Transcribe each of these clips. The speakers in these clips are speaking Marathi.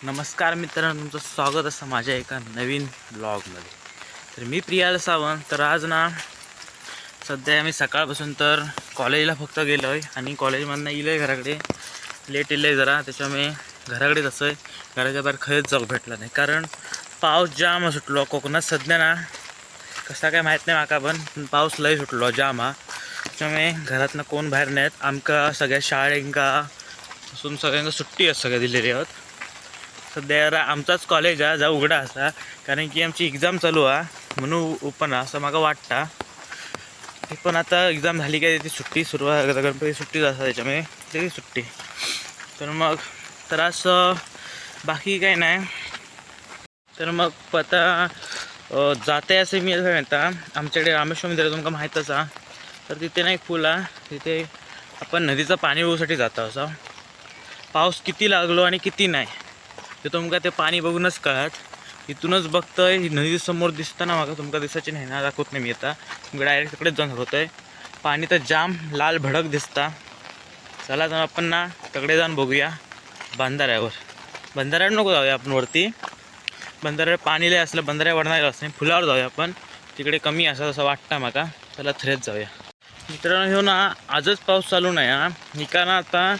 नमस्कार मित्रांनो, तुमचं स्वागत असं माझ्या एका नवीन ब्लॉगमध्ये. तर मी प्रियाल सावंत. तर आज ना सध्या मी सकाळपासून तर कॉलेजला फक्त गेलो आहे आणि कॉलेजमधनं येलो आहे घराकडे. लेट येलो आहे जरा, त्याच्यामुळे घराकडेच असं आहे. घराच्या बाहेर खरंच जाऊ भेटला नाही, कारण पाऊस जाम सुटलो कोकणात सध्या ना. कसा काय माहीत नाही माका, पण पाऊस लय सुटलो जाम हा. त्याच्यामुळे घरातनं कोण बाहेर नाहीत. आमका सगळ्या शाळेंका असून सगळ्यांना सुट्टी आहे, सगळ्या दिलेली आहेत. सध्या आमचाच कॉलेज हा जा उघडा असा, कारण की आमची एक्झाम चालू आहे म्हणून ओपन असं मला वाटतं. ते पण आता एक्झाम झाली काय ती सुट्टी सुरुवात गणपती सुट्टीच असतात, त्याच्यामुळे ते सुट्टी. तर मग तर असं बाकी काही नाही. तर मग आता जाते असं मी असं म्हणता, आमच्याकडे रामेश्वर मंदिर तुमका माहीतच आहे. तर तिथे नाही पूल आहे, तिथे आपण नदीचं पाणी ओढूसाठी जातो. असं पाऊस किती लागलो आणि किती नाही ते तुमका ते पाणी बघूनच कळत. इथूनच बघतोय नदी समोर दिसताना मागा तुमका दिसायची नाही ना, दाखवत नाही मी आता. तुमका डायरेक्ट तिकडेच जाऊन होतोय. पाणी तर जाम लाल भडक दिसता. चला तर आपण ना तिकडे जाऊन बघूया बंधाऱ्यावर. बंधाऱ्यावर नको जाऊया आपण वरती, बंधाऱ्यावर पाणी लय असलं, बंधाऱ्यावर नाही असं नाही, फुलावर जाऊया आपण. तिकडे कमी असं असं वाटतं माका. चला थेट जाऊया मित्रांनो. हो ना, आजच पाऊस चालू नाही हा. निका ना आता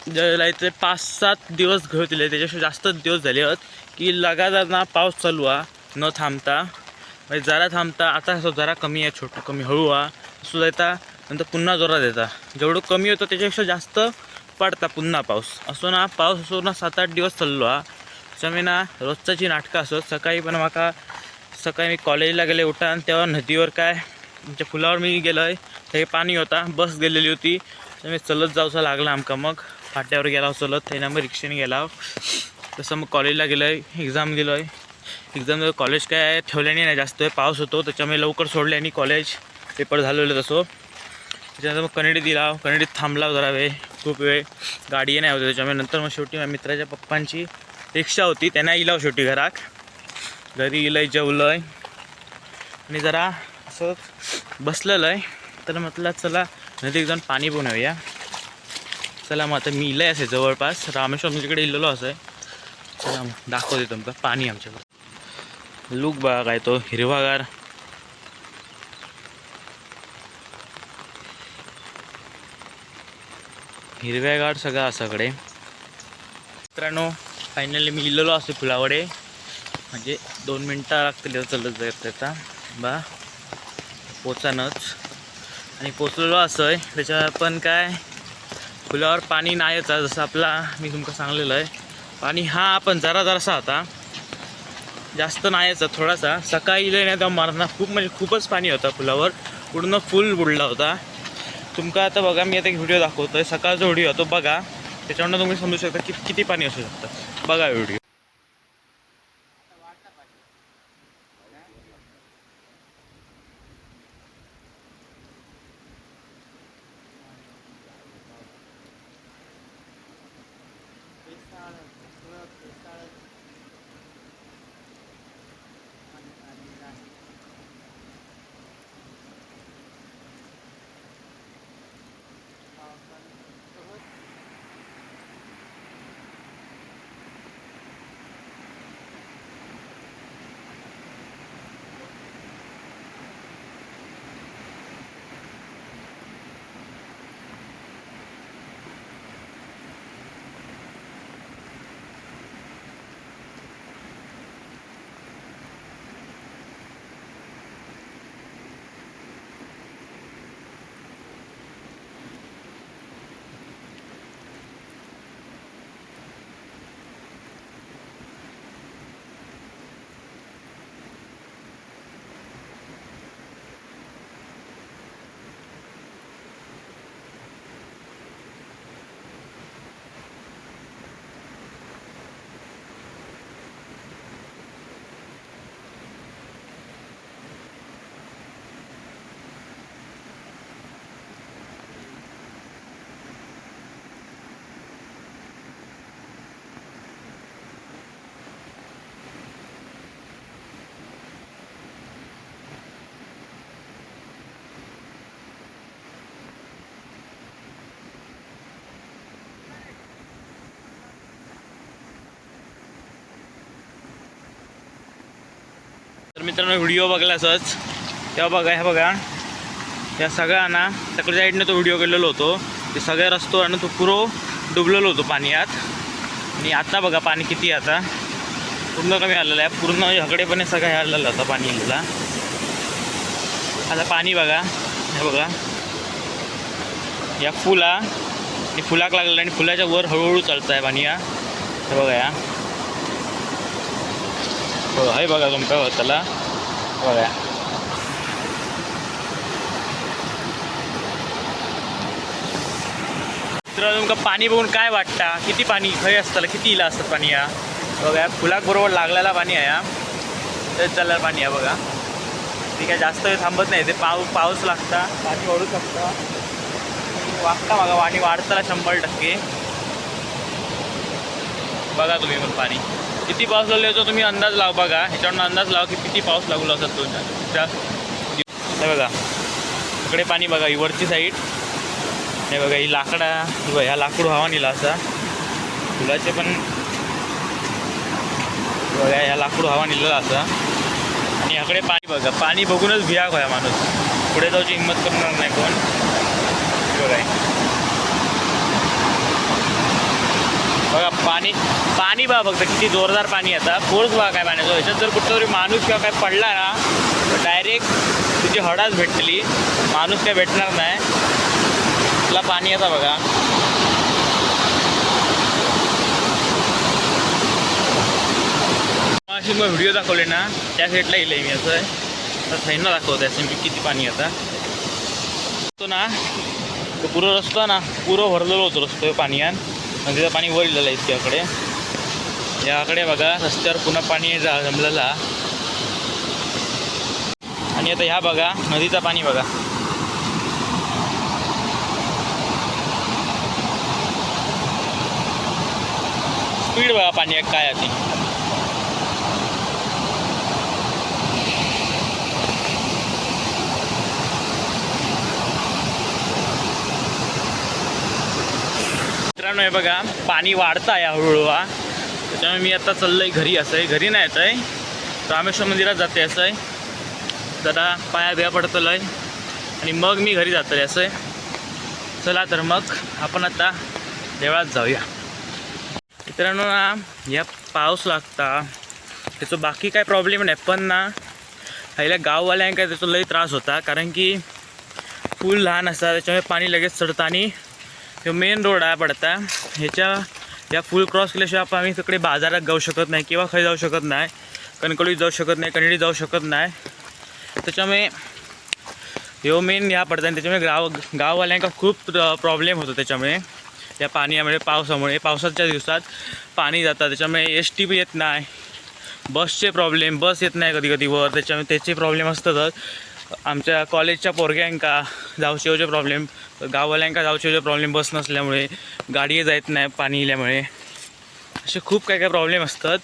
ज्याला इथे 5-7 दिवस घडले, त्याच्यापेक्षा जास्तच दिवस झाले आहेत की लगातार ना पाऊस चालू आहे न थांबता. म्हणजे जरा थांबता, आता असं जरा कमी आहे, छोटं कमी हळू आहे सुद्धा येता, नंतर पुन्हा जोरात येता. जेवढं कमी होतं त्याच्यापेक्षा जास्त पडता पुन्हा पाऊस. असो ना पाऊस असो ना 7-8 दिवस चाललो हा. त्याच्यामुळे ना रोजच्याची नाटकं असत. सकाळी पण माका सकाळी मी कॉलेजला गेले उठान, तेव्हा नदीवर काय आमच्या फुलावर मी गेलो आहे, ते पाणी होता, बस गेलेली होती. त्यामुळे चलत जाऊचा लागला आमका. मग फाट्यावर गेला चलत, त्याला मग रिक्षेने गेला. तसं मग कॉलेजला गेलो आहे, एक्झाम दिलो आहे. एक्झाम कॉलेज काय ठेवल्याने नाही, जास्त पाऊस होतो त्याच्यामुळे लवकर सोडले आणि कॉलेज पेपर झालेलं तसं. त्याच्यानंतर मग कनेडीत दिला, कनेडीत थांबला जरा वेळ, खूप वेळ गाडी नाही होती त्याच्यामुळे. नंतर मग शेवटी माझ्या मित्राच्या पप्पांची रिक्षा होती, त्यांना इलाव शेवटी घरात. घरी इलंय, जेवलं आहे आणि जरा असं बसलेलं आहे. तर म्हटलं चला नदीत जाऊन पाणी पिऊन येऊया. चला मग आता मी इलंय असे जवळपास रामेश्वर तिकडे इलेलो असं आहे. चला मग दाखवते तुमका पाणी आमच्याकडे. लुक बघा काय तो हिरवागार, हिरव्यागार सगळं असाकडे. मित्रांनो फायनली मी इलेलो असते फुलावडे, म्हणजे 2 मिनटं लागतील चलत जायचं त्याचा बा पोचानच. आणि पोचलेलो असं आहे. त्याच्या पण काय फुलावर पाणी नाहीच आहे, जसं आपला मी तुमका सांगलेलं आहे. पाणी हा पण जरा जरासा होता, जास्त नाहीच थोडासा. सकाळी नाही तेव्हा मारणार खूप, म्हणजे खूपच पाणी होता फुलावर, पूर्ण फुल बुडला होता. तुमका आता बघा, मी आता एक व्हिडिओ दाखवतोय, सकाळचा व्हिडिओ तो बघा, त्याच्यावरून तुम्ही समजू शकता की किती पाणी असू शकतं. बघा व्हिडिओ. मित्रांनो व्हिडिओ बघला असंच तेव्हा बघा ह्या बघा या सगळ्या ना सगळ्या साईडने तो व्हिडिओ केलेलो होतो ते सगळ्या रस्तो आणि तो पुरो डुबलेलो होतो पाण्यात. आणि आता बघा पाणी किती आता पूर्ण कमी आलेलं आहे. पूर्ण ह्याकडे पण सगळं हे आलेलं होतं पाणी आलेला. आता पाणी बघा हे बघा या फुला आणि फुलाक लागलेलं आणि फुलाच्या वर हळूहळू चालतं आहे पाणी. हे बघा या हो हे बघा तुमका त्याला बघा तर तुमका पाणी बघून काय वाटतं किती पाणी खय असतं किती इला असतं पाणी या बघा फुलाक बरोबर लागलेला पाणी आहे तेच चाललं पाणी आहे बघा. ती काय जास्त वेळ थांबत नाही ते पाऊस लागता पाणी वाढू शकता वागता बघा पाणी वाढताना 100%. बघा तुम्ही पण पाणी किती पाऊस लागले होतो तुम्ही अंदाज लाव बघा ह्याच्यावरून अंदाज लावा की किती पाऊस लागलो असत तुमच्या. हे बघा इकडे पाणी बघा ही वरची साईड हे बघा ही लाकडा ह्या लाकूड हवा नेला असा फुलाचे पण बघा ह्या लाकूड हवा नेलेला असा. आणि ह्याकडे पाणी बघा पाणी बघूनच भियाक होया माणूस पुढे जाऊची हिंमत करणार नाही कोण. बघा बघा पाणी बघा फक्त किती जोरदार पाणी आता फोर्स बघा काय पाण्याचं. ह्याच्यात जर कुठला तरी माणूस किंवा काय पडला ना तर डायरेक्ट तुझी हडाच भेटली माणूस काय भेटणार नाही. तुला पाणी आता बघा अशी मग व्हिडिओ दाखवले ना त्या साईडला येईल मी असं तर साईडला दाखवते असं मी किती पाणी आता तो ना तो पुरं रस्ता ना पुरं भरलेलो होतो रस्तो पाण्यात नदीचं पाणी वर इलेलं आहे इतक्याकडे. याकडे बघा रस्त्यावर पुन्हा पाणी जमलेला. आणि आता ह्या बघा नदीचं पाणी बघा स्पीड बघा पाणी काय आहे मित्रांनो. हे बघा पाणी वाढतं आहे हळूहळू त्याच्यामुळे मी आता चाललंय घरी असं आहे घरी नाही येत आहे रामेश्वर मंदिरात जाते असं आहे जरा पाया बिया पडतलं आहे आणि मग मी घरी जातो असं आहे. चला तर मग आपण आता देवळात जाऊया. मित्रांनो ना या पाऊस लागता त्याचं बाकी काय प्रॉब्लेम नाही पण ना ह्याला गाववाल्यांना काय त्याचा लई त्रास होता कारण की पूल लहान असतात त्याच्यामुळे पाणी लगेच चढतं आणि तो मेन रोड आहे पडता ह्याच्या या पूल क्रॉस केल्याशिवाय आपण आम्ही तिकडे बाजारात जाऊ शकत नाही किंवा खाली जाऊ शकत नाही कणकवलीत जाऊ शकत नाही कन्हेरी जाऊ शकत नाही. त्याच्यामुळे ह्यो मेन ह्या पडता आणि त्याच्यामुळे गाववाल्यांका खूप प्रॉब्लेम होतो त्याच्यामुळे या पाण्यामुळे पावसामुळे पावसाच्या दिवसात पाणी जातं त्याच्यामुळे ST बी येत नाही बसचे प्रॉब्लेम बस येत नाही कधी कधी वर त्याच्यामुळे त्याचे प्रॉब्लेम असतातच. आमच्या कॉलेजच्या पोरग्यांका जाऊशेवचे प्रॉब्लेम गाववाल्यांका जाऊशेवचे प्रॉब्लेम बस नसल्यामुळे गाडी जात नाही पाणी इल्यामुळे असे खूप काय काय प्रॉब्लेम असतात.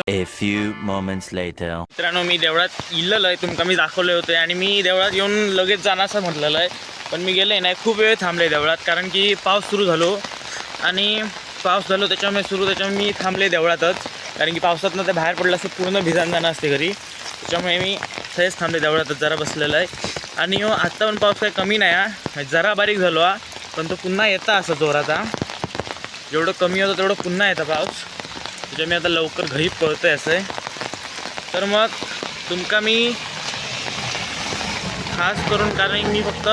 A few moments later. मित्रांनो मी देवळात इल्लेलं आहे तुमका मी दाखवले होते आणि मी देवळात येऊन लगेच जाणार असं म्हटलेलं आहे पण मी गेले नाही खूप वेळ थांबले देवळात कारण की पाऊस सुरू झालो आणि पाऊस झालो त्याच्यामुळे मी थांबले देवळातच कारण की पावसातनं ते बाहेर पडलं असं पूर्ण भिजान जाणं असते घरी त्याच्यामुळे मी सहेच थांबले देवळातच जरा बसलेलं आहे. आणि आत्ता पण पाऊस काही कमी नाही जरा बारीक झालो पण तो पुन्हा येता असं जोराचा जेवढं कमी होतं तेवढं पुन्हा येतं पाऊस त्याच्या मी आता लवकर घरी पळतो आहे असं आहे. तर मग तुमका मी खास करून कारण मी फक्त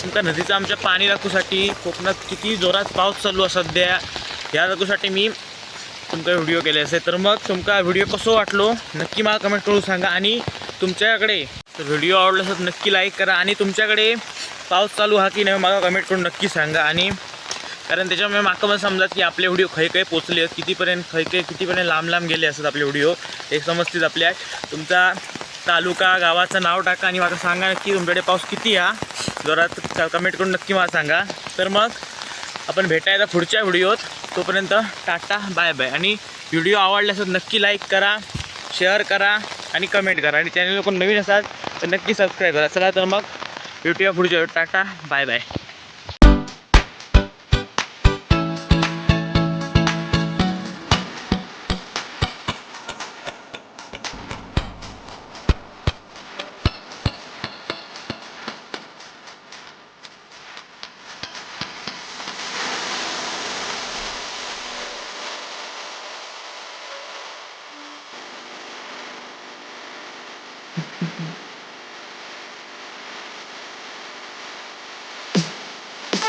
तुमका नदीचं आमच्या पाणी राखूसाठी कोकणात किती जोरात पाऊस चालू आहे सध्या ह्या राखूसाठी मी तुमका व्हिडिओ केले असे. तर मग तुमका व्हिडिओ कसं वाटलो नक्की मला कमेंट करून सांगा आणि तुमच्याकडे व्हिडिओ आवडला असेल नक्की लाईक करा आणि तुमच्याकडे पाऊस चालू हा की नाही मला कमेंट करून नक्की सांगा. आणि कारण त्याच्यामुळे माका पण समजा की आपले व्हिडिओ खै पोचले आहेत कितीपर्यंत लांब गेले असतात आपले व्हिडिओ एक समजतील आपल्या तुमचा तालुका गावाचं नाव टाका आणि मला सांगा नक्की तुमच्याकडे पाऊस किती हा जोरात कमेंट करून नक्की मला सांगा. तर मग आपण भेटायला पुढच्या व्हिडिओत तोपर्यंत टाटा बाय बाय. आणि व्हिडिओ आवडला असेल नक्की लाईक करा शेअर करा आणि कमेंट करा आणि चॅनल कोण नवीन असाल तर नक्की सबस्क्राईब करा. चला तर मग भेटूया पुढच्या टाटा बाय बाय.